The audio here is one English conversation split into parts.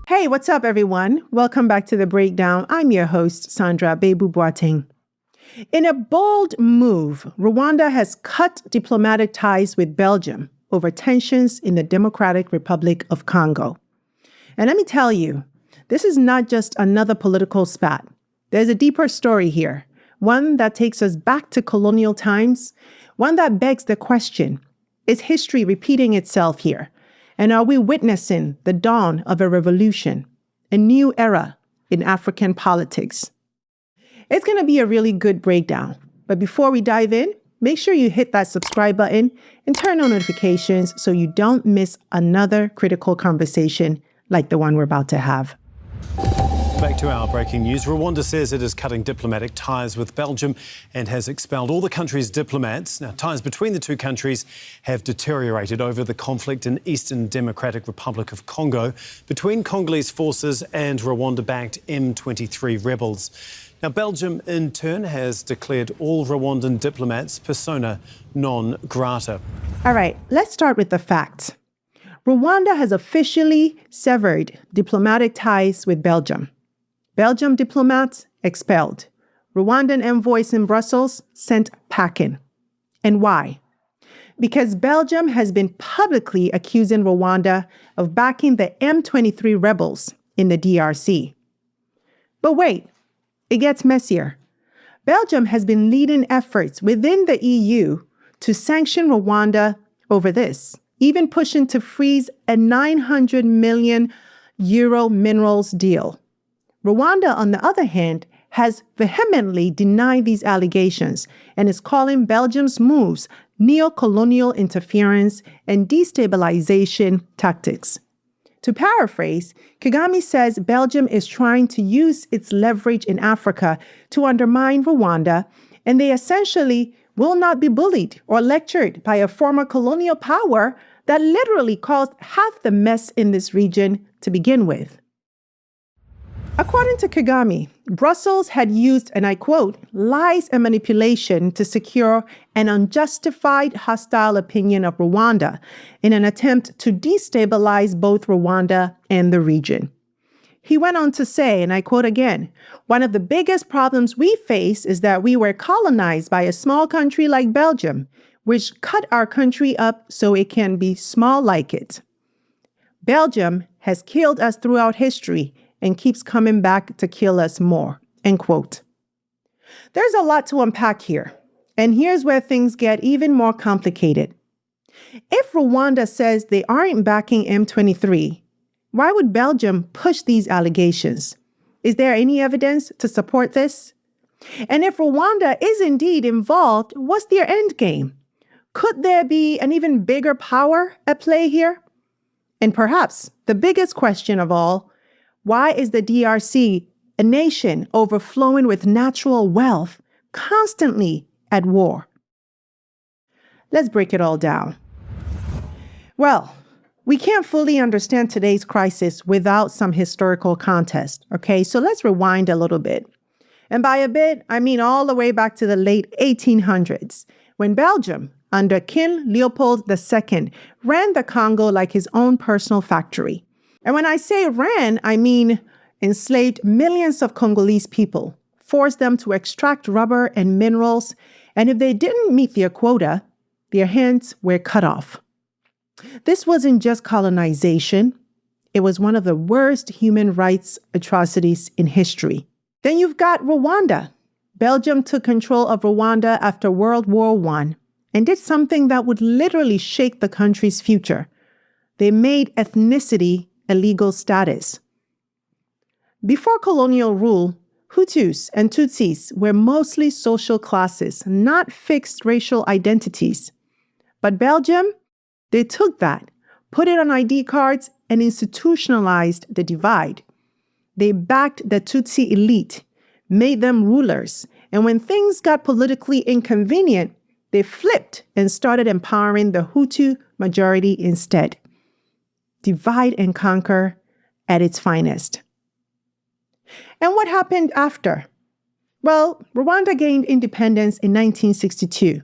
Hey, what's up, everyone? Welcome back to The Breakdown. I'm your host, Sandra Bebu Boateng. In a bold move, Rwanda has cut diplomatic ties with Belgium over tensions in the Democratic Republic of Congo. And let me tell you, this is not just another political spat. There's a deeper story here, one that takes us back to colonial times, one that begs the question, is history repeating itself here? And are we witnessing the dawn of a revolution, a new era in African politics? It's going to be a really good breakdown. But before we dive in, make sure you hit that subscribe button and turn on notifications so you don't miss another critical conversation like the one we're about to have. Back to our breaking news. Rwanda says it is cutting diplomatic ties with Belgium and has expelled all the country's diplomats. Now, ties between the two countries have deteriorated over the conflict in Eastern Democratic Republic of Congo between Congolese forces and Rwanda-backed M23 rebels. Now, Belgium, in turn, has declared all Rwandan diplomats persona non grata. All right, let's start with the facts. Rwanda has officially severed diplomatic ties with Belgium. Belgium diplomats expelled. Rwandan envoys in Brussels sent packing. And why? Because Belgium has been publicly accusing Rwanda of backing the M23 rebels in the DRC. But wait, it gets messier. Belgium has been leading efforts within the EU to sanction Rwanda over this, even pushing to freeze a 900 million euro minerals deal. Rwanda, on the other hand, has vehemently denied these allegations and is calling Belgium's moves neocolonial interference and destabilization tactics. To paraphrase, Kagame says Belgium is trying to use its leverage in Africa to undermine Rwanda, and they essentially will not be bullied or lectured by a former colonial power that literally caused half the mess in this region to begin with. According to Kagame, Brussels had used, and I quote, lies and manipulation to secure an unjustified hostile opinion of Rwanda in an attempt to destabilize both Rwanda and the region. He went on to say, and I quote again, one of the biggest problems we face is that we were colonized by a small country like Belgium, which cut our country up so it can be small like it. Belgium has killed us throughout history and keeps coming back to kill us more, end quote. There's a lot to unpack here, and here's where things get even more complicated. If Rwanda says they aren't backing M23, why would Belgium push these allegations? Is there any evidence to support this? And if Rwanda is indeed involved, what's their end game? Could there be an even bigger power at play here? And perhaps the biggest question of all, why is the DRC, a nation overflowing with natural wealth, constantly at war? Let's break it all down. Well, we can't fully understand today's crisis without some historical context, okay? So let's rewind a little bit. And by a bit, I mean all the way back to the late 1800s, when Belgium, under King Leopold II, ran the Congo like his own personal factory. And when I say ran, I mean enslaved millions of Congolese people, forced them to extract rubber and minerals, and if they didn't meet their quota, their hands were cut off. This wasn't just colonization. It was one of the worst human rights atrocities in history. Then you've got Rwanda. Belgium took control of Rwanda after World War I and did something that would literally shake the country's future. They made ethnicity a legal status. Before colonial rule, Hutus and Tutsis were mostly social classes, not fixed racial identities. But Belgium, they took that, put it on ID cards, and institutionalized the divide. They backed the Tutsi elite, made them rulers, and when things got politically inconvenient, they flipped and started empowering the Hutu majority instead. Divide and conquer at its finest. And what happened after? Well, Rwanda gained independence in 1962.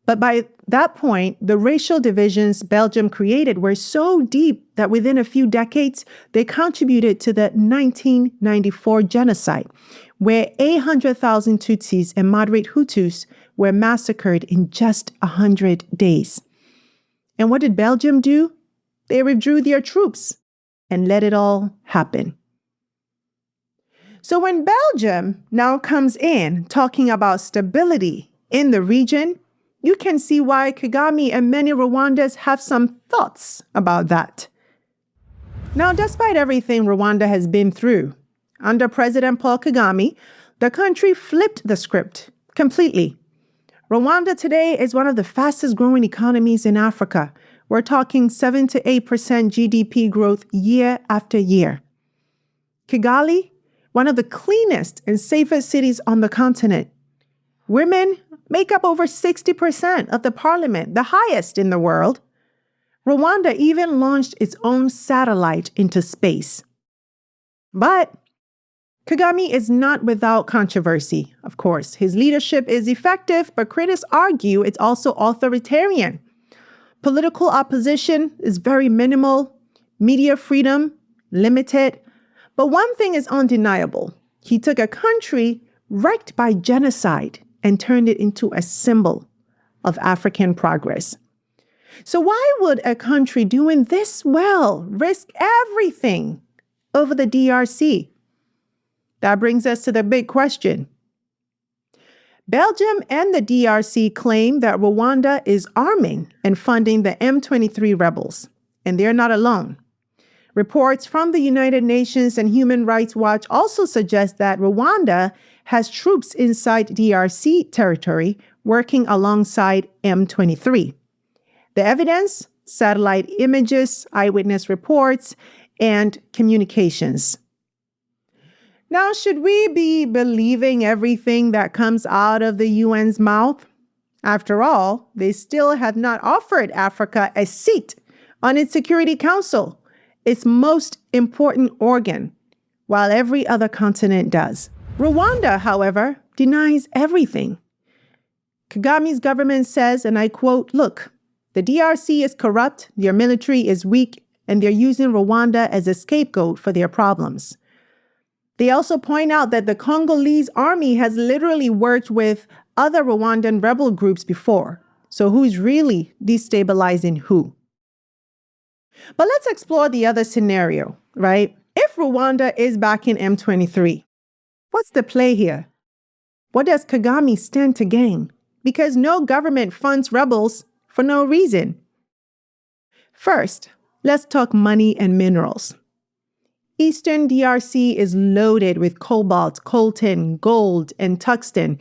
But by that point, the racial divisions Belgium created were so deep that within a few decades, they contributed to the 1994 genocide, where 800,000 Tutsis and moderate Hutus were massacred in just 100 days. And what did Belgium do? They withdrew their troops and let it all happen. So when Belgium now comes in talking about stability in the region, you can see why Kagame and many Rwandans have some thoughts about that. Now, despite everything Rwanda has been through, under President Paul Kagame, the country flipped the script completely. Rwanda today is one of the fastest growing economies in Africa. We're talking 7 to 8% GDP growth year after year. Kigali, one of the cleanest and safest cities on the continent. Women make up over 60% of the parliament, the highest in the world. Rwanda even launched its own satellite into space. But Kagame is not without controversy, of course. His leadership is effective, but critics argue it's also authoritarian. Political opposition is very minimal, media freedom limited. But one thing is undeniable. He took a country wrecked by genocide and turned it into a symbol of African progress. So why would a country doing this well risk everything over the DRC? That brings us to the big question. Belgium and the DRC claim that Rwanda is arming and funding the M23 rebels, and they're not alone. Reports from the United Nations and Human Rights Watch also suggest that Rwanda has troops inside DRC territory working alongside M23. The evidence? Satellite images, eyewitness reports, and communications. Now, should we be believing everything that comes out of the UN's mouth? After all, they still have not offered Africa a seat on its Security Council, its most important organ, while every other continent does. Rwanda, however, denies everything. Kagame's government says, and I quote, "Look, the DRC is corrupt, their military is weak, and they're using Rwanda as a scapegoat for their problems." They also point out that the Congolese army has literally worked with other Rwandan rebel groups before. So who's really destabilizing who? But let's explore the other scenario, right? If Rwanda is backing M23, what's the play here? What does Kagame stand to gain? Because no government funds rebels for no reason. First, let's talk money and minerals. Eastern DRC is loaded with cobalt, coltan, gold, and tungsten,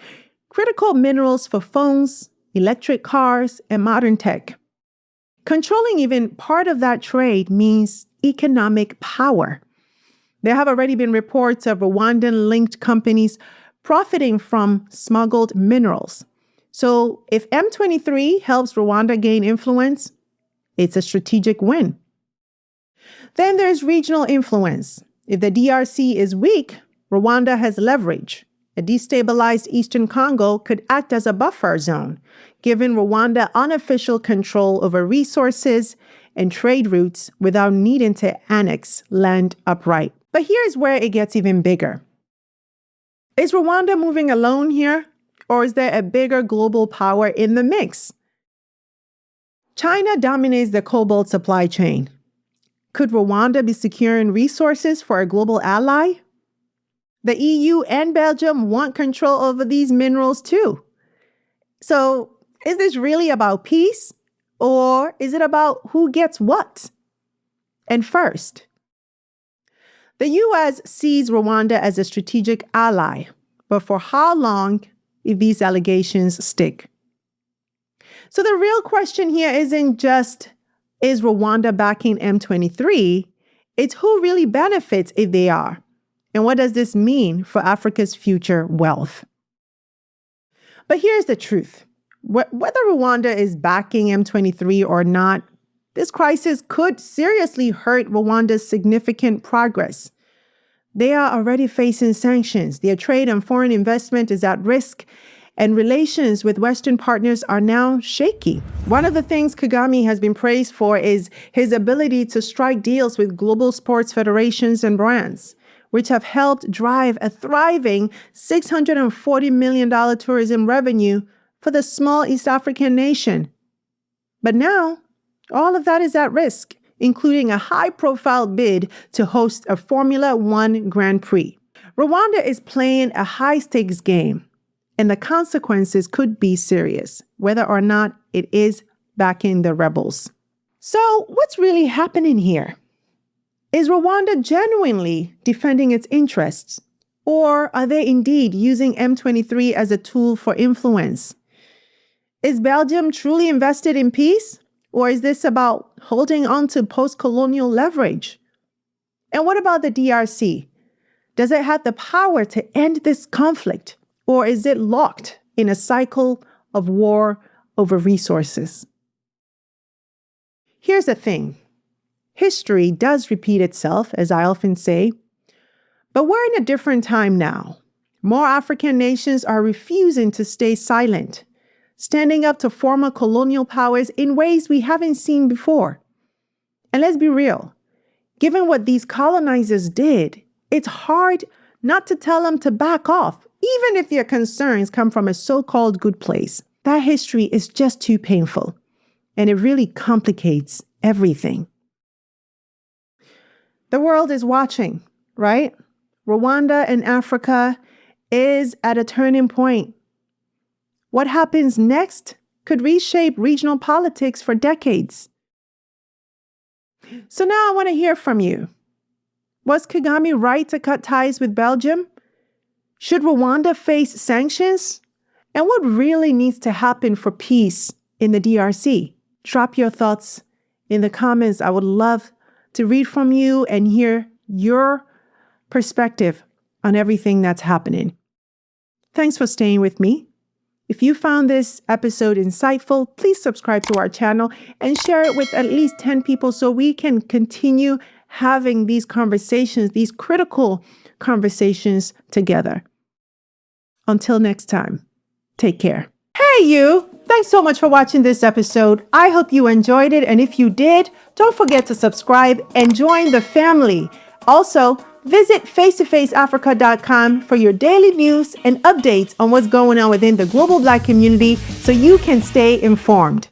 critical minerals for phones, electric cars, and modern tech. Controlling even part of that trade means economic power. There have already been reports of Rwandan-linked companies profiting from smuggled minerals. So if M23 helps Rwanda gain influence, it's a strategic win. Then there's regional influence. If the DRC is weak, Rwanda has leverage. A destabilized Eastern Congo could act as a buffer zone, giving Rwanda unofficial control over resources and trade routes without needing to annex land outright. But here's where it gets even bigger. Is Rwanda moving alone here, or is there a bigger global power in the mix? China dominates the cobalt supply chain. Could Rwanda be securing resources for a global ally? The EU and Belgium want control over these minerals too. So, is this really about peace, or is it about who gets what? And first, the US sees Rwanda as a strategic ally, but for how long if these allegations stick? So the real question here isn't just, is Rwanda backing M23? It's who really benefits if they are. And what does this mean for Africa's future wealth? But here's the truth. Whether Rwanda is backing M23 or not, this crisis could seriously hurt Rwanda's significant progress. They are already facing sanctions. Their trade and foreign investment is at risk. and relations with Western partners are now shaky. One of the things Kagame has been praised for is his ability to strike deals with global sports federations and brands, which have helped drive a thriving $640 million tourism revenue for the small East African nation. But now, all of that is at risk, including a high-profile bid to host a Formula One Grand Prix. Rwanda is playing a high-stakes game, and the consequences could be serious, whether or not it is backing the rebels. So, what's really happening here? Is Rwanda genuinely defending its interests, or are they indeed using M23 as a tool for influence? Is Belgium truly invested in peace, or is this about holding on to post-colonial leverage? And what about the DRC? Does it have the power to end this conflict, or is it locked in a cycle of war over resources? Here's the thing. History does repeat itself, as I often say, but we're in a different time now. More African nations are refusing to stay silent, standing up to former colonial powers in ways we haven't seen before. And let's be real, given what these colonizers did, it's hard not to tell them to back off, even if their concerns come from a so-called good place. That history is just too painful, and it really complicates everything. The world is watching, right? Rwanda and Africa is at a turning point. What happens next could reshape regional politics for decades. So now I want to hear from you. Was Kagame right to cut ties with Belgium? Should Rwanda face sanctions? And what really needs to happen for peace in the DRC? Drop your thoughts in the comments. I would love to read from you and hear your perspective on everything that's happening. Thanks for staying with me. If you found this episode insightful, please subscribe to our channel and share it with at least 10 people so we can continue having these conversations, these critical conversations together. Until next time, take care. Hey you! Thanks so much for watching this episode. I hope you enjoyed it, and if you did, don't forget to subscribe and join the family. Also, visit face2faceafrica.com for your daily news and updates on what's going on within the global Black community so you can stay informed.